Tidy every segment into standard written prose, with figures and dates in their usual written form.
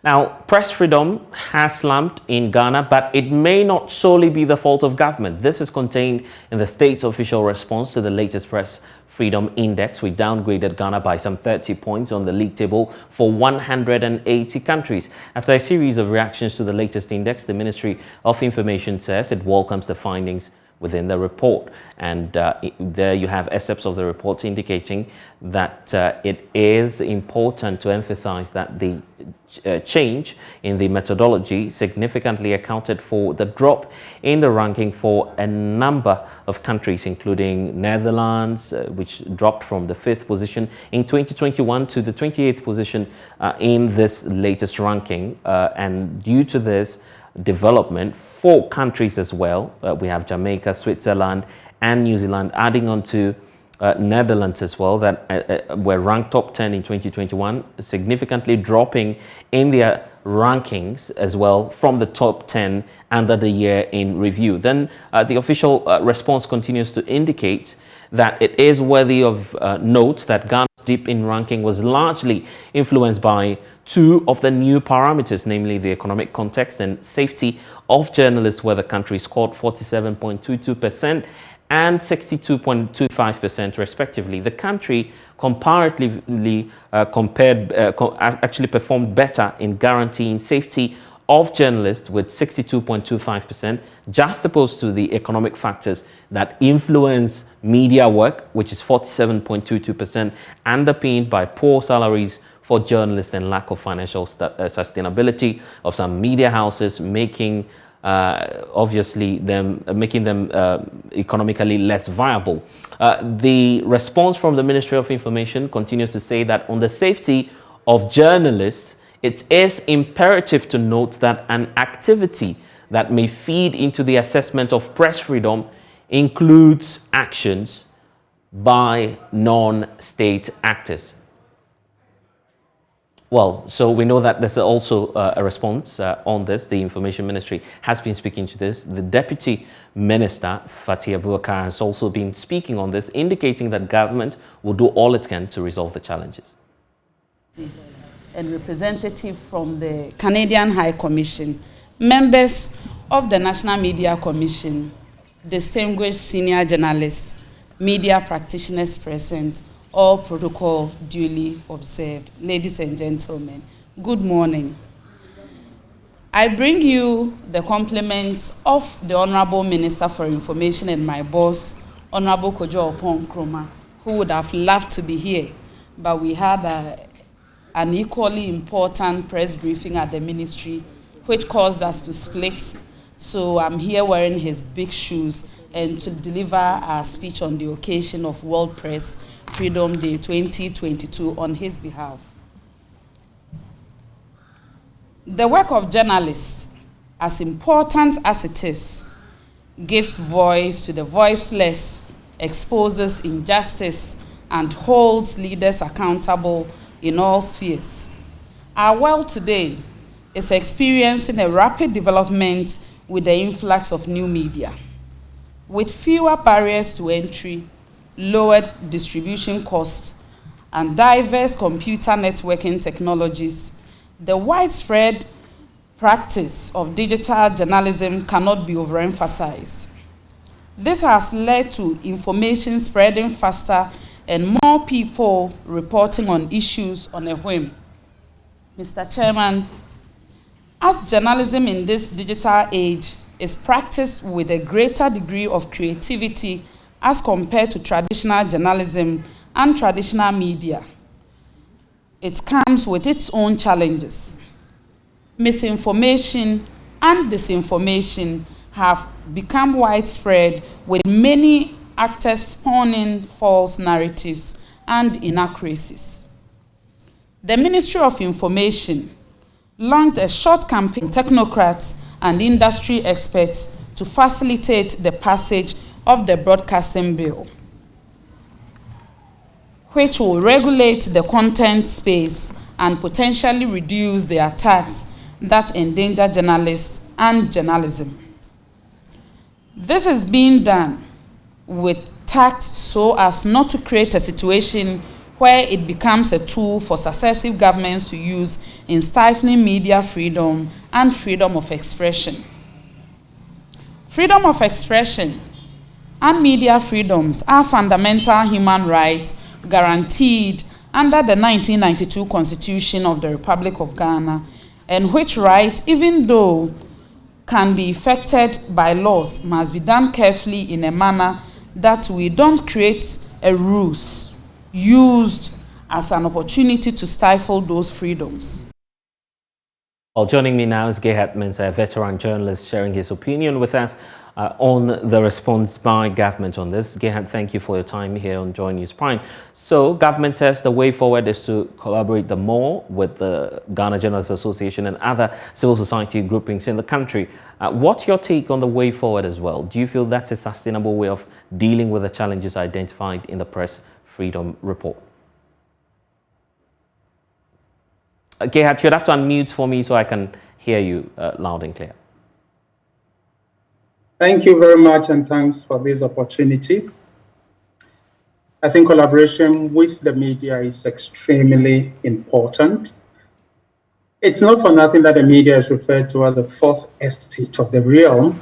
Now, press freedom has slumped in Ghana, but it may not solely be the fault of government. This is contained in the state's official response to the latest Press Freedom Index, which downgraded Ghana by some 30 points on the league table for 180 countries. After a series of reactions to the latest index, the Ministry of Information says it welcomes the findings within the report, and there you have excerpts of the report indicating that it is important to emphasize that the change in the methodology significantly accounted for the drop in the ranking for a number of countries, including Netherlands, which dropped from the 5th position in 2021 to the 28th position in this latest ranking, and due to this development, 4 countries as well. We have Jamaica, Switzerland, and New Zealand, adding on to Netherlands as well, that were ranked top 10 in 2021, significantly dropping in their rankings as well from the top 10 under the year in review. Then the official response continues to indicate that it is worthy of note that Ghana's dip in ranking was largely influenced by 2 of the new parameters, namely the economic context and safety of journalists, where the country scored 47.22% and 62.25% respectively. The country comparatively actually performed better in guaranteeing safety of journalists with 62.25%, just opposed to the economic factors that influence media work, which is 47.22%, underpinned by poor salaries for journalists and lack of financial sustainability of some media houses, making them economically less viable. The response from the Ministry of Information continues to say that on the safety of journalists, it is imperative to note that an activity that may feed into the assessment of press freedom includes actions by non-state actors. Well, so we know that there's also a response on this. The Information Ministry has been speaking to this. The Deputy Minister, Fatih Abubakar, has also been speaking on this, indicating that government will do all it can to resolve the challenges. And representative from the Canadian High Commission, members of the National Media Commission, distinguished senior journalists, media practitioners present, all protocol duly observed. Ladies and gentlemen, good morning. I bring you the compliments of the Honorable Minister for Information and my boss, Honorable Kojo Opon Kroma, who would have loved to be here, but we had an equally important press briefing at the ministry, which caused us to split. So I'm here wearing his big shoes and to deliver our speech on the occasion of World Press Freedom Day 2022 on his behalf. The work of journalists, as important as it is, gives voice to the voiceless, exposes injustice, and holds leaders accountable in all spheres. Our world today is experiencing a rapid development with the influx of new media. With fewer barriers to entry, lowered distribution costs, and diverse computer networking technologies, the widespread practice of digital journalism cannot be overemphasized. This has led to information spreading faster and more people reporting on issues on a whim. Mr. Chairman, as journalism in this digital age is practiced with a greater degree of creativity as compared to traditional journalism and traditional media, it comes with its own challenges. Misinformation and disinformation have become widespread, with many actors spawning false narratives and inaccuracies. The Ministry of Information launched a short campaign with technocrats and industry experts to facilitate the passage of the broadcasting bill, which will regulate the content space and potentially reduce the attacks that endanger journalists and journalism. This is being done with tact so as not to create a situation where it becomes a tool for successive governments to use in stifling media freedom and freedom of expression. Freedom of expression and media freedoms are fundamental human rights guaranteed under the 1992 Constitution of the Republic of Ghana, and which right, even though can be effected by laws, must be done carefully in a manner that we don't create a ruse used as an opportunity to stifle those freedoms. Well, joining me now is govt, a veteran journalist, sharing his opinion with us on the response by government on this. govt, thank you for your time here on Joy News Prime. So, government says the way forward is to collaborate the more with the Ghana Journalists Association and other civil society groupings in the country. What's your take on the way forward as well? Do you feel that's a sustainable way of dealing with the challenges identified in the Press Freedom Report? govt, you'd have to unmute for me so I can hear you loud and clear. Thank you very much, and thanks for this opportunity. I think collaboration with the media is extremely important. It's not for nothing that the media is referred to as the fourth estate of the realm.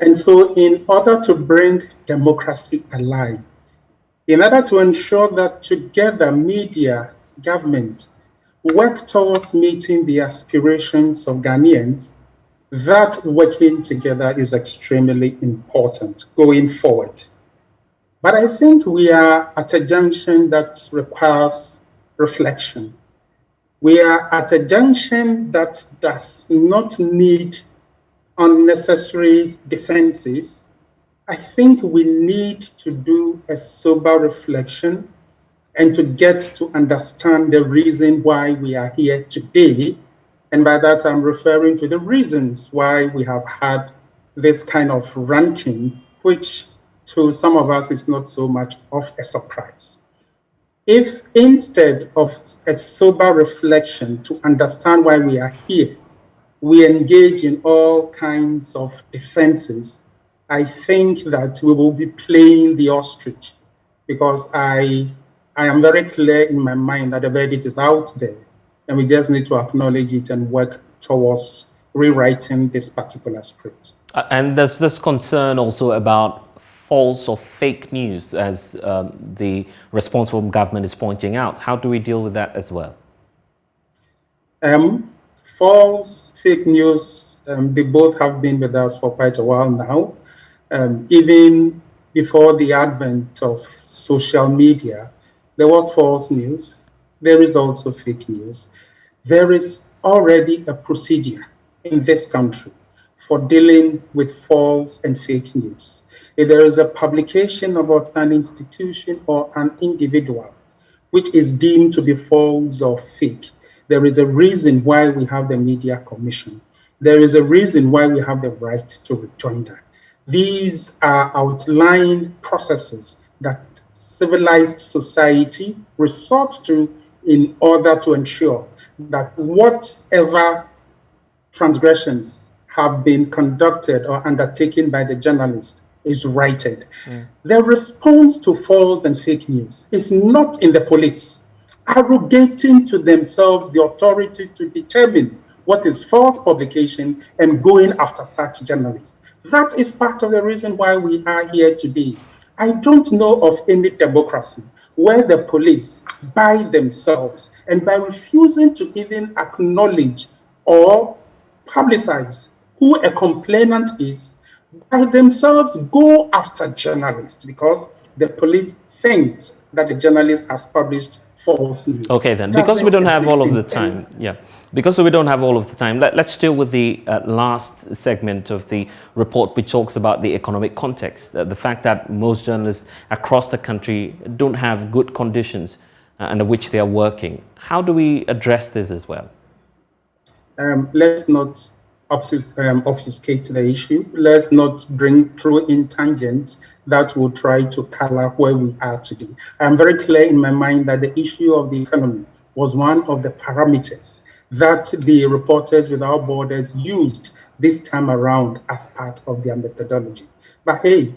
And so in order to bring democracy alive, in order to ensure that together media, government, work towards meeting the aspirations of Ghanaians, that working together is extremely important going forward. But I think we are at a junction that requires reflection. We are at a junction that does not need unnecessary defenses. I think we need to do a sober reflection and to get to understand the reason why we are here today. And by that, I'm referring to the reasons why we have had this kind of ranking, which to some of us is not so much of a surprise. If instead of a sober reflection to understand why we are here, we engage in all kinds of defenses, I think that we will be playing the ostrich, because I am very clear in my mind that the verdict is out there, and we just need to acknowledge it and work towards rewriting this particular script. And there's this concern also about false or fake news, as the response from government is pointing out. How do we deal with that as well? False, fake news, they both have been with us for quite a while now. Even before the advent of social media, there was false news. There is also fake news. There is already a procedure in this country for dealing with false and fake news. If there is a publication about an institution or an individual which is deemed to be false or fake, there is a reason why we have the Media Commission. There is a reason why we have the right to rejoinder. These are outlined processes that civilized society resort to in order to ensure that whatever transgressions have been conducted or undertaken by the journalist is righted. The response to false and fake news is not in the police arrogating to themselves the authority to determine what is false publication and going after such journalists. That is part of the reason why we are here today. I don't know of any democracy where the police, by themselves and by refusing to even acknowledge or publicize who a complainant is, by themselves go after journalists because the police thinks that the journalist has published false news. Okay, then, because we don't have all of the time, because we don't have all of the time, let's deal with the last segment of the report, which talks about the economic context, the fact that most journalists across the country don't have good conditions under which they are working. How do we address this as well? Let's not obfuscate the issue. Let's not bring through in tangents that will try to color where we are today. I'm very clear in my mind that the issue of the economy was one of the parameters that the Reporters Without Borders used this time around as part of their methodology. But hey,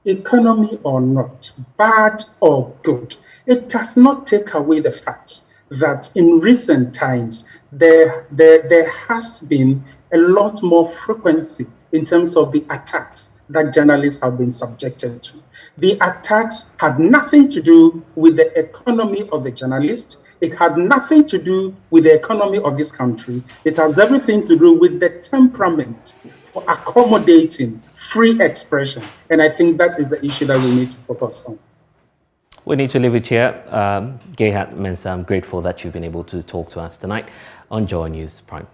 economy or not, bad or good, it does not take away the fact that in recent times, there has been a lot more frequency in terms of the attacks that journalists have been subjected to. The attacks had nothing to do with the economy of the journalist. It had nothing to do with the economy of this country. It has everything to do with the temperament for accommodating free expression. And I think that is the issue that we need to focus on. We need to leave it here. Govt Mensah, I'm grateful that you've been able to talk to us tonight on Joy News Prime.